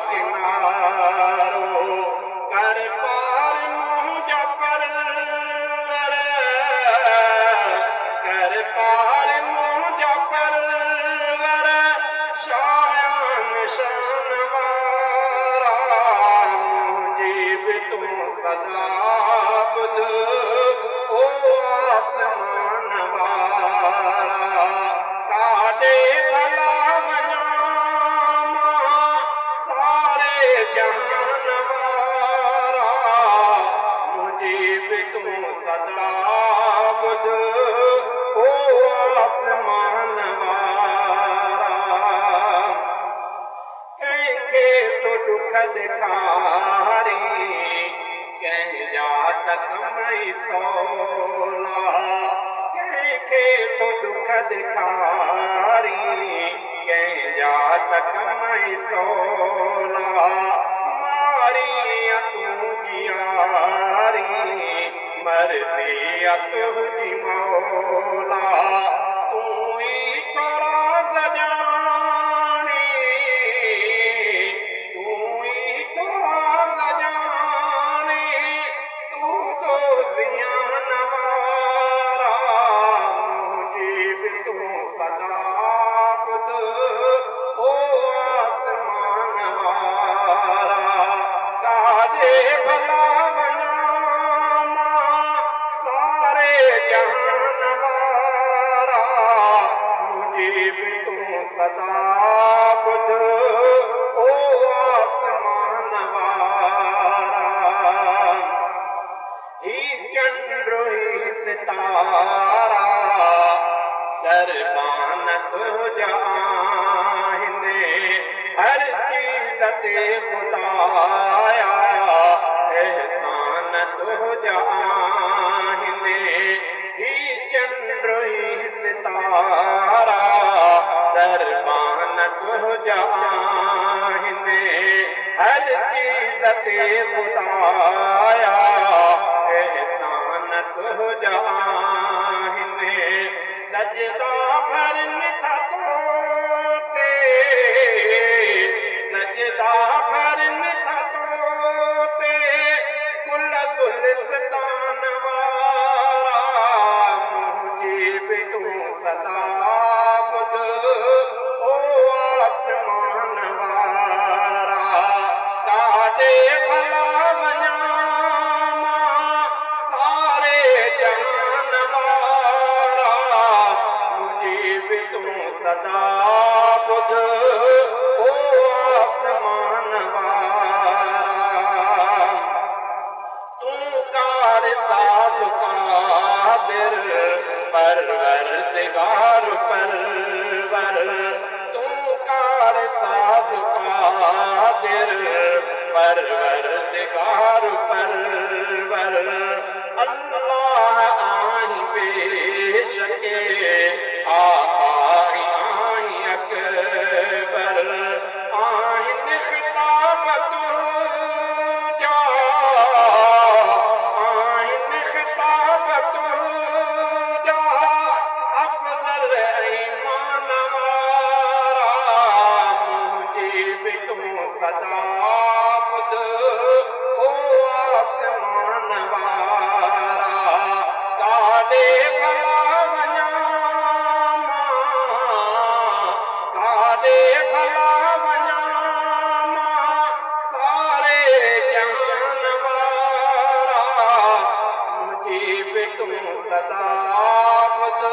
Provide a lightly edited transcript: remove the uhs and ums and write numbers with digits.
किनारो कर पार मुंहिंजा परवर कर पार मुंहिंजा परवर शान शान वारा मुंहिंजी बि तूं सदा ॿुध ओ आसमान वारा काॾे भला वञा मां सारे जहान वारा मुंहिंजी बि तूं सदा ॿुध ओ आसमान वारा कंहिंखे तो दुख ॾेखारी कंहिंजा त कमई सवला कंहिंखे तो दुख ॾेखारी कंहिंजा त कमई सवला मारी तूं जियारी मर्ज़ी तुंहिंजी मौला तूं ई तो राज़ ॼाणी तूं ई तो राज़ ॼाणी सूदो ज़ियान वारा मुंहिंजी बि तूं सदा ॿुध ओ आसमान वारा काॾे भला वञा मां सारे जहान वारा मुंहिंजी बि तूं सदा ॿुध ओ आसमान वारा ही चंड ही सितारा दरबान तुंहिंजा आहिनि हर चीज़ ते ख़ुदाया एहसान तुंहिंजा आहिनि ही चंड ही सितारा दरबान तुंहिंजा आहिनि हर चीज़ ते ख़ुदाया एहसान तुंहिंजा आहिनि सजदा भरनि था तो ते सजदा भरनि था तो ते गुल गुलस्तान वारा मुंहिंजी बि तूं सदा ॿुध ओ आसमान वारा काॾे भला वञा मां सारे जहान वारा मुंहिंजी बि तूं सदा ॿुध ओ आसमान वारा तूं कार साज़ क़ादिर परवरदिगार परवर तूं कार साज़ क़ादिर परवरदिगार परवर अल्लाह आहीं बेशके आका आहीं अकबर आहिनि ख़िताब तुंहिंजा आहिनि ख़िताब तुंहिंजा अफ़ज़ल ईमान वारा मुंहिंजी बि तूं सदा ॿुध ओ आसमान वारा काॾे भला वञा मां काॾे भला वञा मां सारे जहान वारा मुंहिंजी बि तूं सदा ॿुध